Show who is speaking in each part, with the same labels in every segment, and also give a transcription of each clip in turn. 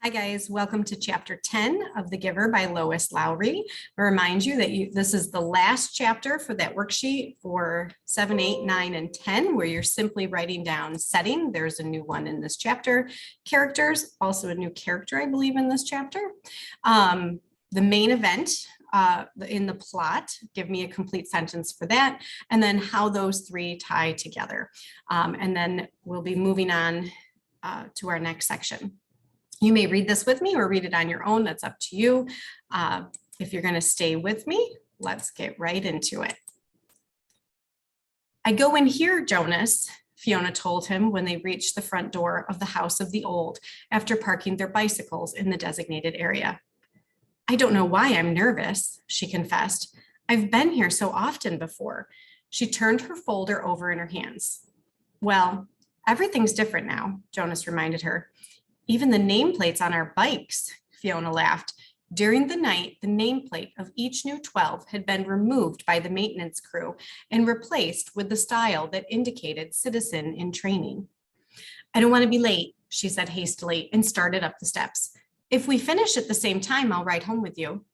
Speaker 1: Hi guys, welcome to chapter 10 of The Giver by Lois Lowry. I remind you that this is the last chapter for that worksheet for 7, 8, 9, and 10, where you're simply writing down setting. There's a new one in this chapter. Characters, also a new character, I believe, in this chapter. The main event in the plot, give me a complete sentence for that, and then how those three tie together. And then we'll be moving on to our next section. You may read this with me or read it on your own. That's up to you. If you're going to stay with me, let's get right into it. I go in here, Jonas, Fiona told him when they reached the front door of the House of the Old after parking their bicycles in the designated area. I don't know why I'm nervous, she confessed. I've been here so often before. She turned her folder over in her hands. Well, everything's different now, Jonas reminded her. Even the nameplates on our bikes, Fiona laughed. During the night, the nameplate of each new 12 had been removed by the maintenance crew and replaced with the style that indicated citizen in training. I don't want to be late, she said hastily and started up the steps. If we finish at the same time, I'll ride home with you.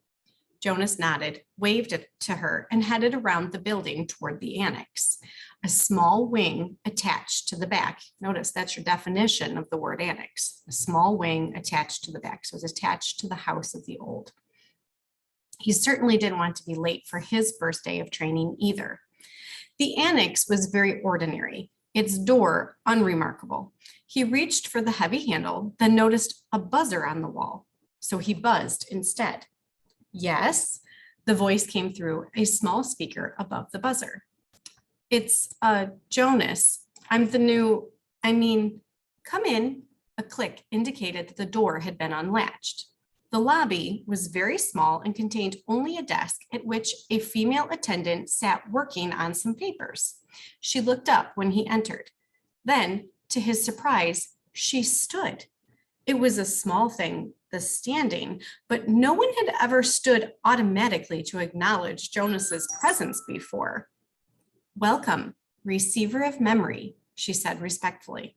Speaker 1: Jonas nodded, waved it to her, and headed around the building toward the annex, a small wing attached to the back. Notice that's your definition of the word annex, a small wing attached to the back. So it's attached to the House of the Old. He certainly didn't want to be late for his first day of training either. The annex was very ordinary, its door unremarkable. He reached for the heavy handle, then noticed a buzzer on the wall. So he buzzed instead. Yes, the voice came through a small speaker above the buzzer. It's Jonas. I'm the new, come in. A click indicated that the door had been unlatched. The lobby was very small and contained only a desk at which a female attendant sat working on some papers. She looked up when he entered. Then, to his surprise, she stood. It was a small thing, the standing, but no one had ever stood automatically to acknowledge Jonas's presence before. Welcome, receiver of memory, she said respectfully.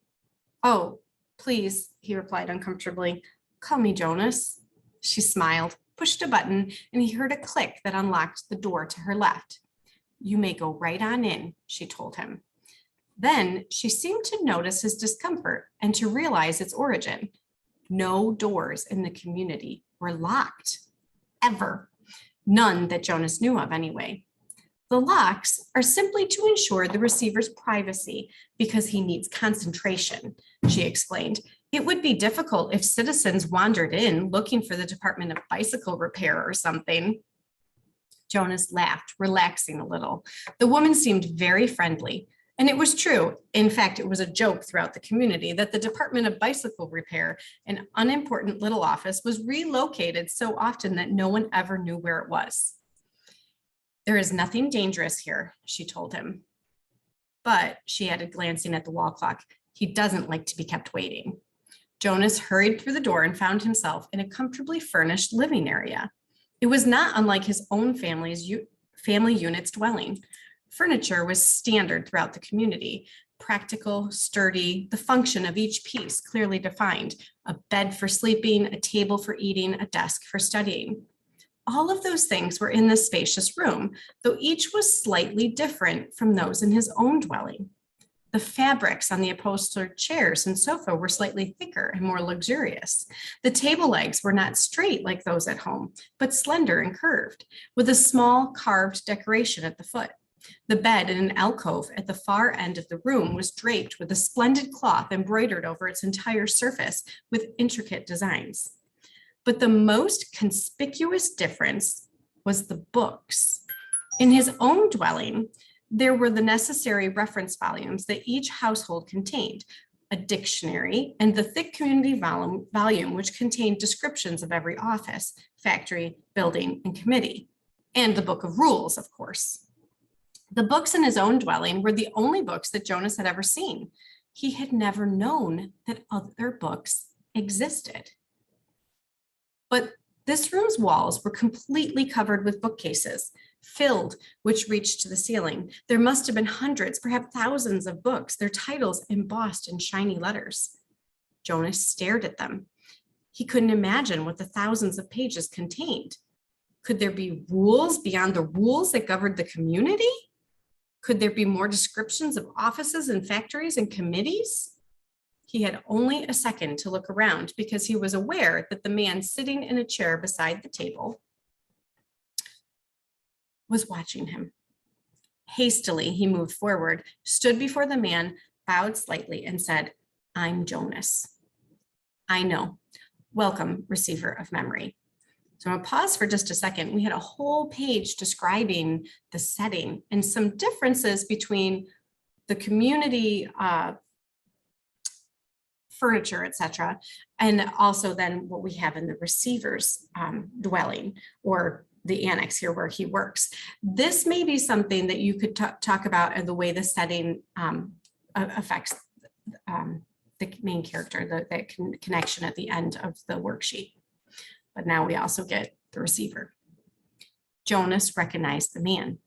Speaker 1: Oh, please, he replied uncomfortably. Call me Jonas. She smiled, pushed a button, and he heard a click that unlocked the door to her left. You may go right on in, she told him. Then she seemed to notice his discomfort and to realize its origin. No doors in the community were locked, ever. None that Jonas knew of anyway. The locks are simply to ensure the receiver's privacy because he needs concentration, she explained. It would be difficult if citizens wandered in looking for the Department of Bicycle Repair or something. Jonas laughed, relaxing a little. The woman seemed very friendly. And it was true. In fact, it was a joke throughout the community that the Department of Bicycle Repair, an unimportant little office, was relocated so often that no one ever knew where it was. There is nothing dangerous here, she told him. But, she added, glancing at the wall clock, he doesn't like to be kept waiting. Jonas hurried through the door and found himself in a comfortably furnished living area. It was not unlike his own family unit's dwelling. Furniture was standard throughout the community, practical, sturdy, the function of each piece clearly defined, a bed for sleeping, a table for eating, a desk for studying. All of those things were in this spacious room, though each was slightly different from those in his own dwelling. The fabrics on the upholstered chairs and sofa were slightly thicker and more luxurious. The table legs were not straight like those at home, but slender and curved, with a small carved decoration at the foot. The bed in an alcove at the far end of the room was draped with a splendid cloth embroidered over its entire surface with intricate designs. But the most conspicuous difference was the books. In his own dwelling, there were the necessary reference volumes that each household contained, a dictionary and the thick community volume which contained descriptions of every office, factory, building, and committee, and the book of rules, of course. The books in his own dwelling were the only books that Jonas had ever seen. He had never known that other books existed. But this room's walls were completely covered with bookcases, filled, which reached to the ceiling. There must have been hundreds, perhaps thousands of books, their titles embossed in shiny letters. Jonas stared at them. He couldn't imagine what the thousands of pages contained. Could there be rules beyond the rules that governed the community? Could there be more descriptions of offices and factories and committees? He had only a second to look around because he was aware that the man sitting in a chair beside the table was watching him. Hastily, he moved forward, stood before the man, bowed slightly, and said, "I'm Jonas." "I know. Welcome, receiver of memory." So I'm going to pause for just a second. We had a whole page describing the setting and some differences between the community furniture, etc., and also then what we have in the receiver's dwelling or the annex here where he works. This may be something that you could talk about and the way the setting affects the main character, the connection at the end of the worksheet. But now we also get the receiver. Jonas recognized the man.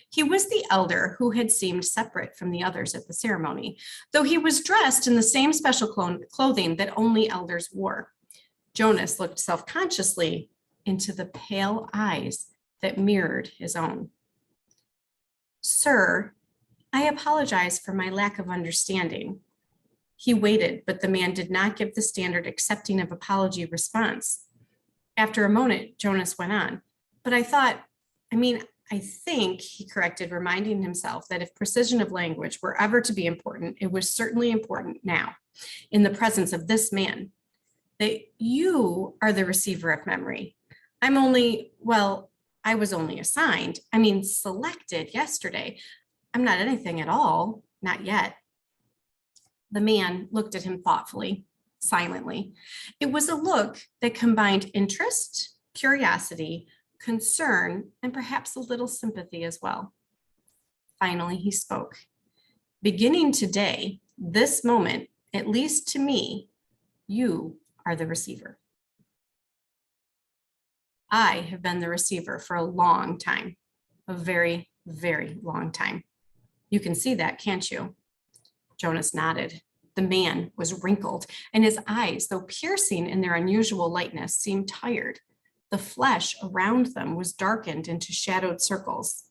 Speaker 1: He was the elder who had seemed separate from the others at the ceremony, though he was dressed in the same special clothing that only elders wore. Jonas looked self-consciously into the pale eyes that mirrored his own. "Sir, I apologize for my lack of understanding." He waited, but the man did not give the standard accepting of apology response. After a moment, Jonas went on, "But I think," he corrected, reminding himself that if precision of language were ever to be important, it was certainly important now, in the presence of this man, "that you are the receiver of memory. I was only assigned, selected yesterday. I'm not anything at all, not yet." The man looked at him thoughtfully, silently. It was a look that combined interest, curiosity, concern, and perhaps a little sympathy as well. Finally, he spoke. "Beginning today, this moment, at least to me, you are the receiver." I have been the receiver for a long time, a very, very long time. You can see that, can't you? Jonas nodded. The man was wrinkled, and his eyes, though piercing in their unusual lightness, seemed tired. The flesh around them was darkened into shadowed circles.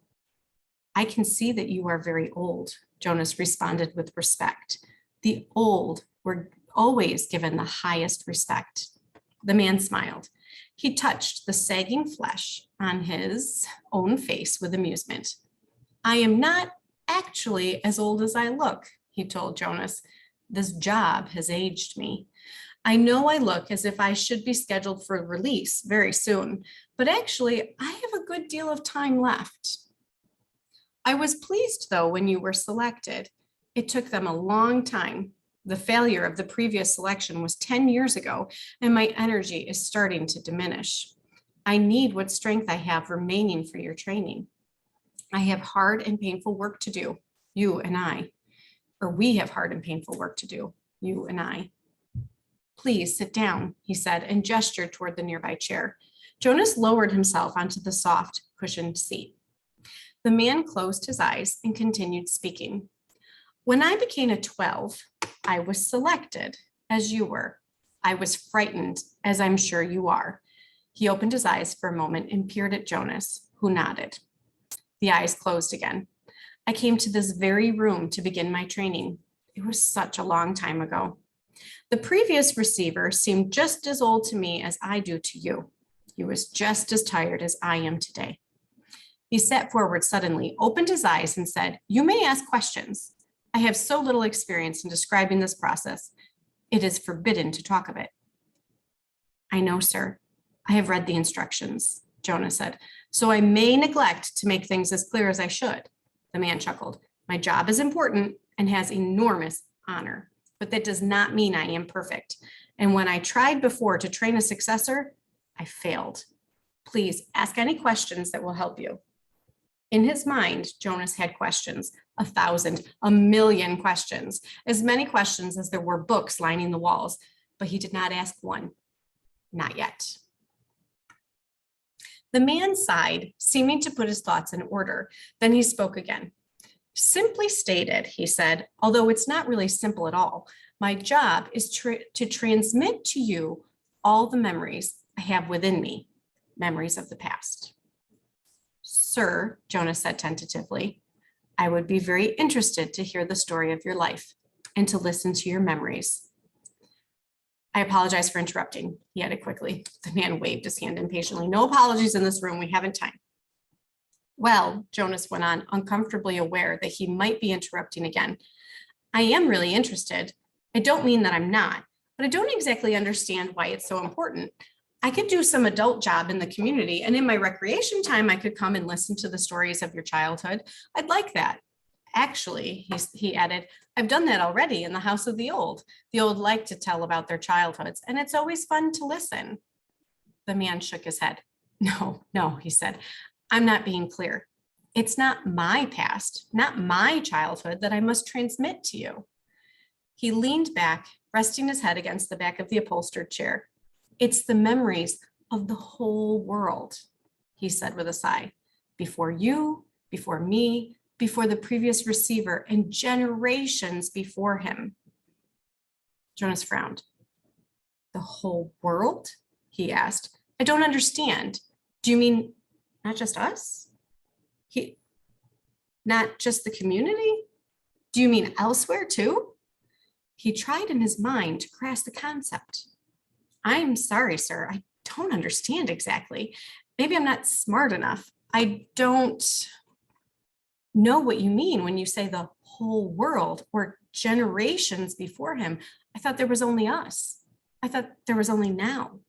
Speaker 1: "I can see that you are very old," Jonas responded with respect. The old were always given the highest respect. The man smiled. He touched the sagging flesh on his own face with amusement. "I am not actually as old as I look," he told Jonas. "This job has aged me. I know I look as if I should be scheduled for release very soon, but actually I have a good deal of time left." "I was pleased, though, when you were selected. It took them a long time. The failure of the previous selection was 10 years ago, and my energy is starting to diminish. I need what strength I have remaining for your training. I have hard and painful work to do, you and I. Or we have hard and painful work to do, you and I." "Please sit down," he said, and gestured toward the nearby chair. Jonas lowered himself onto the soft, cushioned seat. The man closed his eyes and continued speaking. "When I became 12, I was selected, as you were. I was frightened, as I'm sure you are." He opened his eyes for a moment and peered at Jonas, who nodded. The eyes closed again. "I came to this very room to begin my training. It was such a long time ago. The previous receiver seemed just as old to me as I do to you. He was just as tired as I am today." He sat forward suddenly, opened his eyes, and said, "You may ask questions. I have so little experience in describing this process. It is forbidden to talk of it." "I know, sir. I have read the instructions," Jonas said, "so I may neglect to make things as clear as I should." The man chuckled. "My job is important and has enormous honor, but that does not mean I am perfect. And when I tried before to train a successor, I failed. Please ask any questions that will help you." In his mind, Jonas had questions, 1,000, 1,000,000 questions, as many questions as there were books lining the walls, but he did not ask one, not yet. The man sighed, seeming to put his thoughts in order. Then he spoke again. "Simply stated," he said, "although it's not really simple at all, my job is to transmit to you all the memories I have within me, memories of the past. Sir, Jonas said tentatively, I would be very interested to hear the story of your life and to listen to your memories. I apologize for interrupting, he added quickly. The man waved his hand impatiently. No apologies in this room, we haven't time. Well, Jonas went on, uncomfortably aware that he might be interrupting again. I am really interested. I don't mean that I'm not, but I don't exactly understand why it's so important. I could do some adult job in the community, and in my recreation time, I could come and listen to the stories of your childhood. I'd like that. Actually, he added, I've done that already in the house of the old. The old like to tell about their childhoods, and it's always fun to listen. The man shook his head. No, he said, I'm not being clear. It's not my past, not my childhood that I must transmit to you. He leaned back, resting his head against the back of the upholstered chair. It's the memories of the whole world, he said with a sigh. Before you, before me, before the previous receiver, and generations before him. Jonas frowned. The whole world? He asked. I don't understand. Do you mean not just us? Not just the community? Do you mean elsewhere too? He tried in his mind to grasp the concept. I'm sorry, sir. I don't understand exactly. Maybe I'm not smart enough. I don't know what you mean when you say the whole world or generations before him. I thought there was only us. I thought there was only now.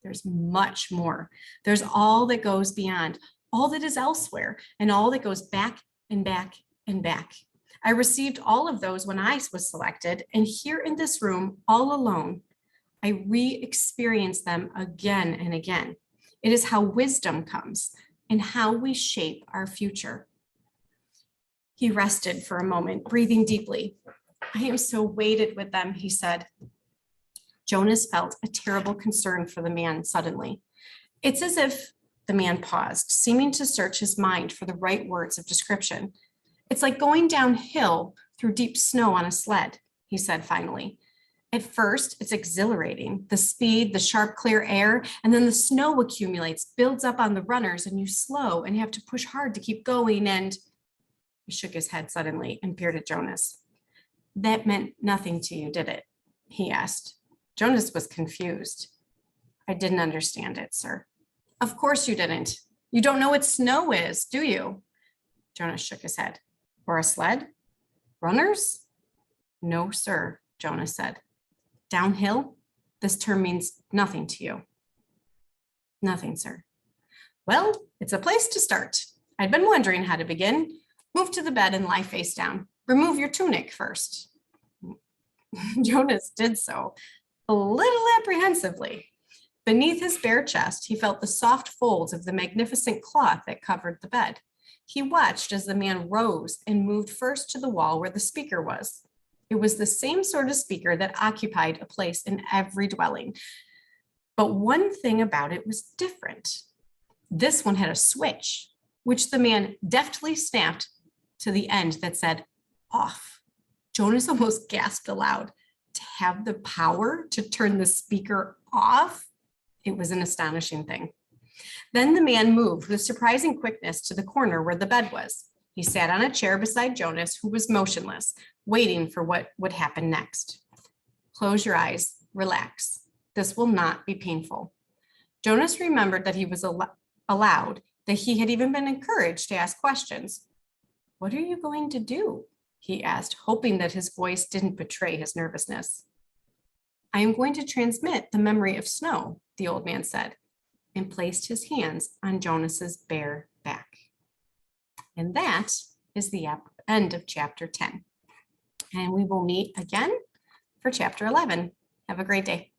Speaker 1: There's much more. There's all that goes beyond, all that is elsewhere, and all that goes back and back and back. I received all of those when I was selected, and here in this room, all alone, I re-experience them again and again. It is how wisdom comes and how we shape our future. He rested for a moment, breathing deeply. I am so weighted with them, he said. Jonas felt a terrible concern for the man suddenly. It's as if the man paused, seeming to search his mind for the right words of description. It's like going downhill through deep snow on a sled, he said finally. At first, it's exhilarating, the speed, the sharp, clear air, and then the snow accumulates, builds up on the runners, and you slow and you have to push hard to keep going. And he shook his head suddenly and peered at Jonas. That meant nothing to you, did it? He asked. Jonas was confused. I didn't understand it, sir. Of course you didn't. You don't know what snow is, do you? Jonas shook his head. Or a sled? Runners? No, sir, Jonas said. Downhill? This term means nothing to you. Nothing, sir. Well, it's a place to start. I'd been wondering how to begin. Move to the bed and lie face down. Remove your tunic first. Jonas did so, a little apprehensively. Beneath his bare chest, he felt the soft folds of the magnificent cloth that covered the bed. He watched as the man rose and moved first to the wall where the speaker was. It was the same sort of speaker that occupied a place in every dwelling. But one thing about it was different. This one had a switch, which the man deftly snapped to the end that said, off. Jonas almost gasped aloud. To have the power to turn the speaker off? It was an astonishing thing. Then the man moved with surprising quickness to the corner where the bed was. He sat on a chair beside Jonas, who was motionless, waiting for what would happen next. Close your eyes, relax. This will not be painful. Jonas remembered that he was allowed, that he had even been encouraged to ask questions. What are you going to do? He asked, hoping that his voice didn't betray his nervousness. I am going to transmit the memory of snow, the old man said, and placed his hands on Jonas's bare back. And that is the end of chapter 10. And we will meet again for chapter 11. Have a great day.